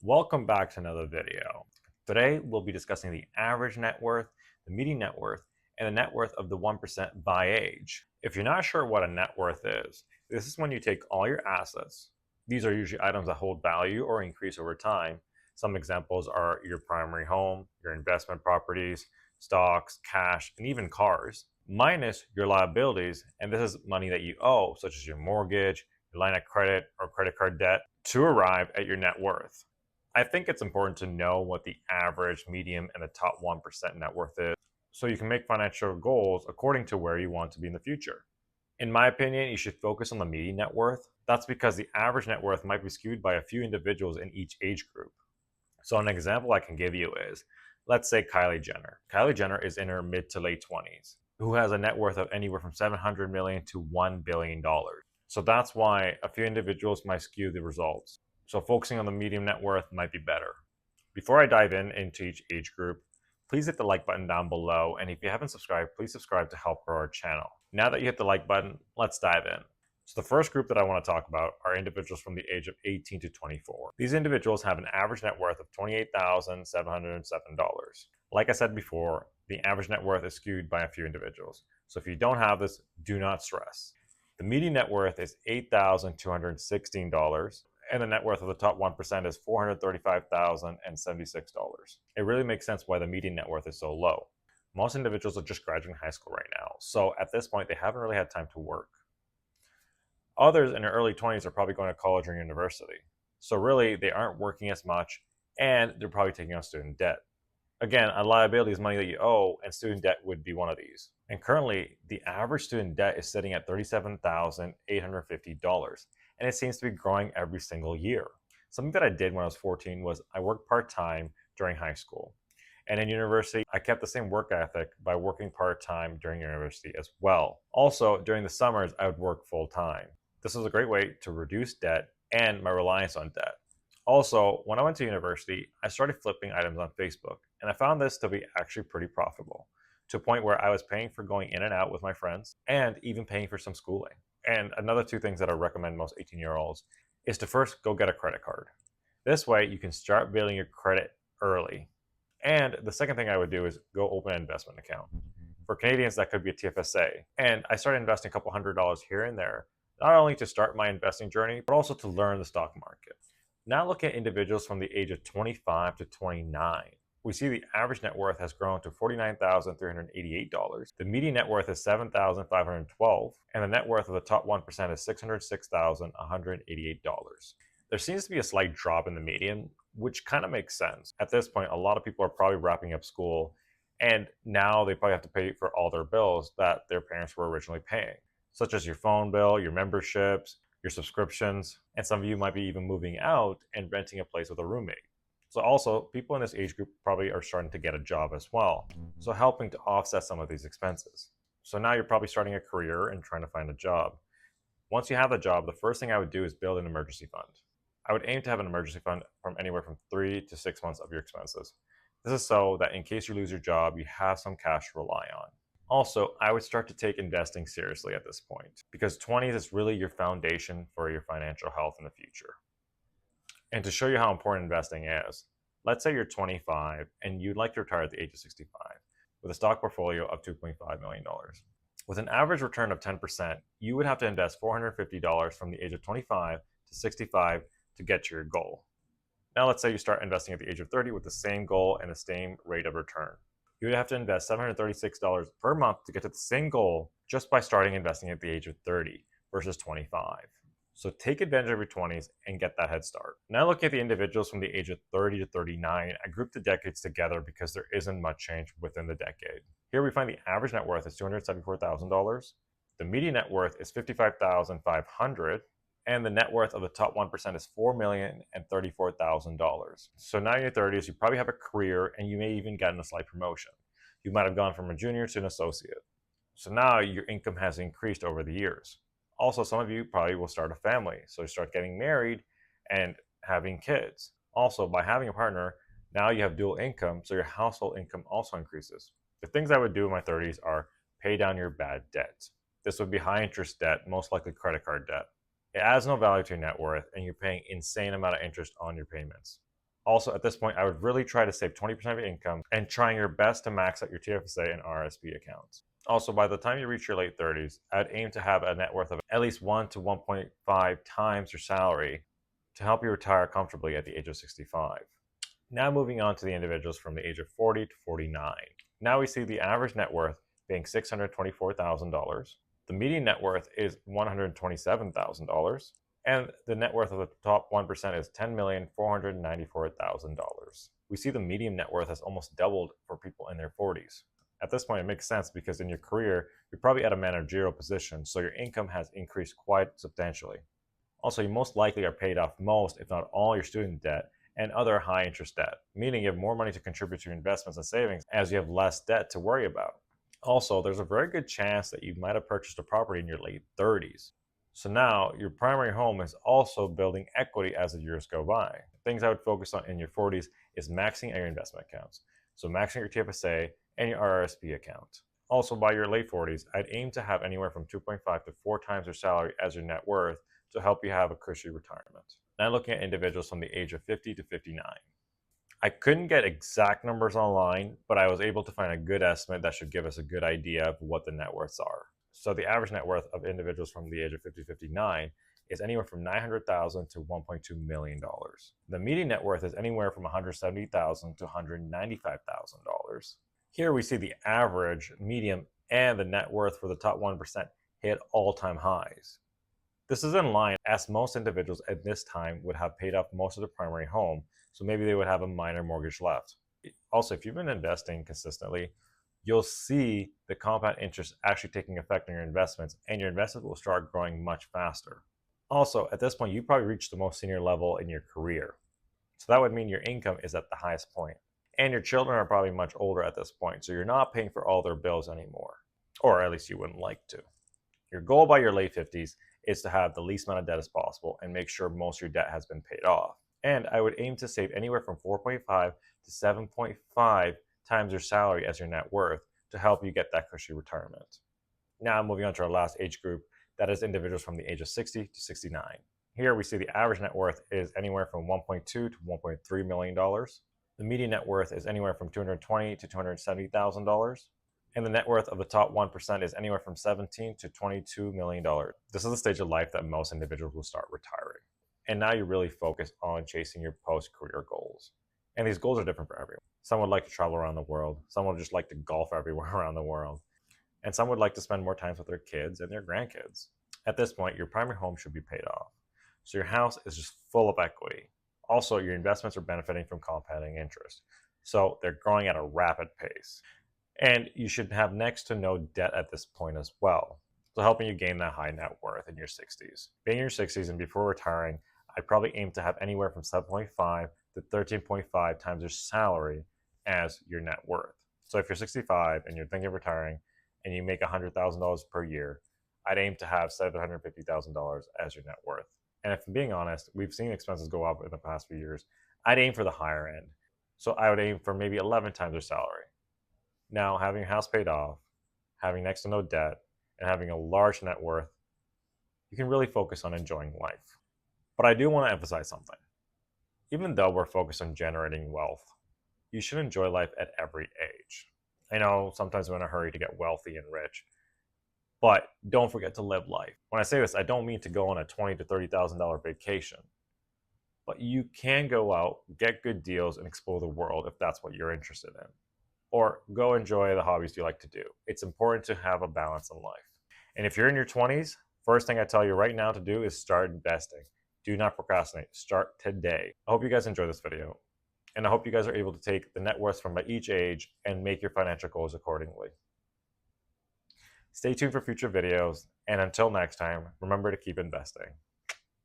Welcome back to another video. Today we'll be discussing the average net worth, the median net worth, and the net worth of the 1% by age. If you're not sure what a net worth is, this is when you take all your assets. These are usually items that hold value or increase over time. Some examples are your primary home, your investment properties, stocks, cash, and even cars, minus your liabilities, and this is money that you owe, such as your mortgage, your line of credit, or credit card debt, to arrive at your net worth. I think it's important to know what the average, medium, and the top 1% net worth is so you can make financial goals according to where you want to be in the future. In my opinion, you should focus on the median net worth. That's because the average net worth might be skewed by a few individuals in each age group. So, an example I can give you is let's say Kylie Jenner. Kylie Jenner is in her mid to late 20s, who has a net worth of anywhere from 700 million to $1 billion. So, that's why a few individuals might skew the results. So focusing on the medium net worth might be better. Before I dive into each age group, please hit the like button down below. And if you haven't subscribed, please subscribe to help grow our channel. Now that you hit the like button, let's dive in. So the first group that I want to talk about are individuals from the age of 18 to 24. These individuals have an average net worth of $28,707. Like I said before, the average net worth is skewed by a few individuals. So if you don't have this, do not stress. The median net worth is $8,216. And the net worth of the top 1% is $435,076. It really makes sense why the median net worth is so low. Most individuals are just graduating high school right now, so at this point, they haven't really had time to work. Others in their early 20s are probably going to college or university, so really, they aren't working as much, and they're probably taking on student debt. Again, a liability is money that you owe, and student debt would be one of these. And currently, the average student debt is sitting at $37,850. And it seems to be growing every single year. Something that I did when I was 14 was I worked part-time during high school. And in university, I kept the same work ethic by working part-time during university as well. Also, during the summers, I would work full-time. This was a great way to reduce debt and my reliance on debt. Also, when I went to university, I started flipping items on Facebook, and I found this to be actually pretty profitable, to a point where I was paying for going in and out with my friends and even paying for some schooling. And another two things that I recommend most 18-year-olds is to first go get a credit card. This way, you can start building your credit early. And the second thing I would do is go open an investment account. For Canadians, that could be a TFSA. And I started investing a couple $100s here and there, not only to start my investing journey, but also to learn the stock market. Now look at individuals from the age of 25 to 29. We see the average net worth has grown to $49,388. The median net worth is $7,512, and the net worth of the top 1% is $606,188. There seems to be a slight drop in the median, which kind of makes sense. At this point, a lot of people are probably wrapping up school, and now they probably have to pay for all their bills that their parents were originally paying, such as your phone bill, your memberships, your subscriptions, and some of you might be even moving out and renting a place with a roommate. So also, people in this age group probably are starting to get a job as well, so helping to offset some of these expenses. So now you're probably starting a career and trying to find a job. Once you have a job, the first thing I would do is build an emergency fund. I would aim to have an emergency fund from anywhere from 3 to 6 months of your expenses. This is so that in case you lose your job, you have some cash to rely on. Also, I would start to take investing seriously at this point, because 20s is really your foundation for your financial health in the future. And to show you how important investing is, let's say you're 25 and you'd like to retire at the age of 65 with a stock portfolio of $2.5 million. With an average return of 10%, you would have to invest $450 from the age of 25 to 65 to get to your goal. Now let's say you start investing at the age of 30 with the same goal and the same rate of return. You would have to invest $736 per month to get to the same goal just by starting investing at the age of 30 versus 25. So take advantage of your 20s and get that head start. Now looking at the individuals from the age of 30 to 39, I grouped the decades together because there isn't much change within the decade. Here we find the average net worth is $274,000, the median net worth is $55,500, and the net worth of the top 1% is $4,034,000. So now in your 30s, you probably have a career and you may even get a slight promotion. You might have gone from a junior to an associate. So now your income has increased over the years. Also, some of you probably will start a family, so you start getting married and having kids. Also, by having a partner, now you have dual income, so your household income also increases. The things I would do in my 30s are pay down your bad debt. This would be high interest debt, most likely credit card debt. It adds no value to your net worth, and you're paying insane amount of interest on your payments. Also, at this point, I would really try to save 20% of your income and trying your best to max out your TFSA and RSP accounts. Also, by the time you reach your late 30s, I'd aim to have a net worth of at least 1 to 1.5 times your salary to help you retire comfortably at the age of 65. Now moving on to the individuals from the age of 40 to 49. Now we see the average net worth being $624,000. The median net worth is $127,000. And the net worth of the top 1% is $10,494,000. We see the median net worth has almost doubled for people in their 40s. At this point, it makes sense because in your career, you're probably at a managerial position, so your income has increased quite substantially. Also, you most likely are paid off most, if not all, your student debt and other high interest debt, meaning you have more money to contribute to your investments and savings as you have less debt to worry about. Also, there's a very good chance that you might have purchased a property in your late 30s. So now your primary home is also building equity as the years go by. Things I would focus on in your 40s is maxing your investment accounts. So maxing your TFSA and your RRSP account. Also by your late 40s, I'd aim to have anywhere from 2.5 to 4 times your salary as your net worth to help you have a cushy retirement. Now looking at individuals from the age of 50 to 59. I couldn't get exact numbers online, but I was able to find a good estimate that should give us a good idea of what the net worths are. So the average net worth of individuals from the age of 50 to 59 is anywhere from $900,000 to $1.2 million. The median net worth is anywhere from $170,000 to $195,000. Here we see the average, median, and the net worth for the top 1% hit all-time highs. This is in line as most individuals at this time would have paid off most of their primary home, so maybe they would have a minor mortgage left. Also, if you've been investing consistently, you'll see the compound interest actually taking effect on your investments, and your investments will start growing much faster. Also, at this point, you probably reached the most senior level in your career. So that would mean your income is at the highest point. And your children are probably much older at this point, so you're not paying for all their bills anymore. Or at least you wouldn't like to. Your goal by your late 50s is to have the least amount of debt as possible and make sure most of your debt has been paid off. And I would aim to save anywhere from 4.5 to 7.5 times your salary as your net worth to help you get that cushy retirement. Now moving on to our last age group, that is individuals from the age of 60 to 69. Here we see the average net worth is anywhere from $1.2 to $1.3 million. The median net worth is anywhere from $220,000 to $270,000. And the net worth of the top 1% is anywhere from $17 to $22 million. This is the stage of life that most individuals will start retiring. And now you really focus on chasing your post-career goals. And these goals are different for everyone. Some would like to travel around the world. Some would just like to golf everywhere around the world. And some would like to spend more time with their kids and their grandkids. At this point, your primary home should be paid off. So your house is just full of equity. Also, your investments are benefiting from compounding interest. So they're growing at a rapid pace. And you should have next to no debt at this point as well. So helping you gain that high net worth in your 60s. Being in your 60s and before retiring, I'd probably aim to have anywhere from 7.5 to 13.5 times your salary as your net worth. So if you're 65 and you're thinking of retiring and you make $100,000 per year, I'd aim to have $750,000 as your net worth. And if I'm being honest, we've seen expenses go up in the past few years. I'd aim for the higher end. So I would aim for maybe 11 times your salary. Now, having your house paid off, having next to no debt, and having a large net worth, you can really focus on enjoying life. But I do want to emphasize something. Even though we're focused on generating wealth, you should enjoy life at every age. I know sometimes we're in a hurry to get wealthy and rich, but don't forget to live life. When I say this, I don't mean to go on a $20,000 to $30,000 vacation, but you can go out, get good deals, and explore the world if that's what you're interested in. Or go enjoy the hobbies you like to do. It's important to have a balance in life. And if you're in your 20s, first thing I tell you right now to do is start investing. Do not procrastinate. Start today. I hope you guys enjoy this video. And I hope you guys are able to take the net worth from each age and make your financial goals accordingly. Stay tuned for future videos. And until next time, remember to keep investing.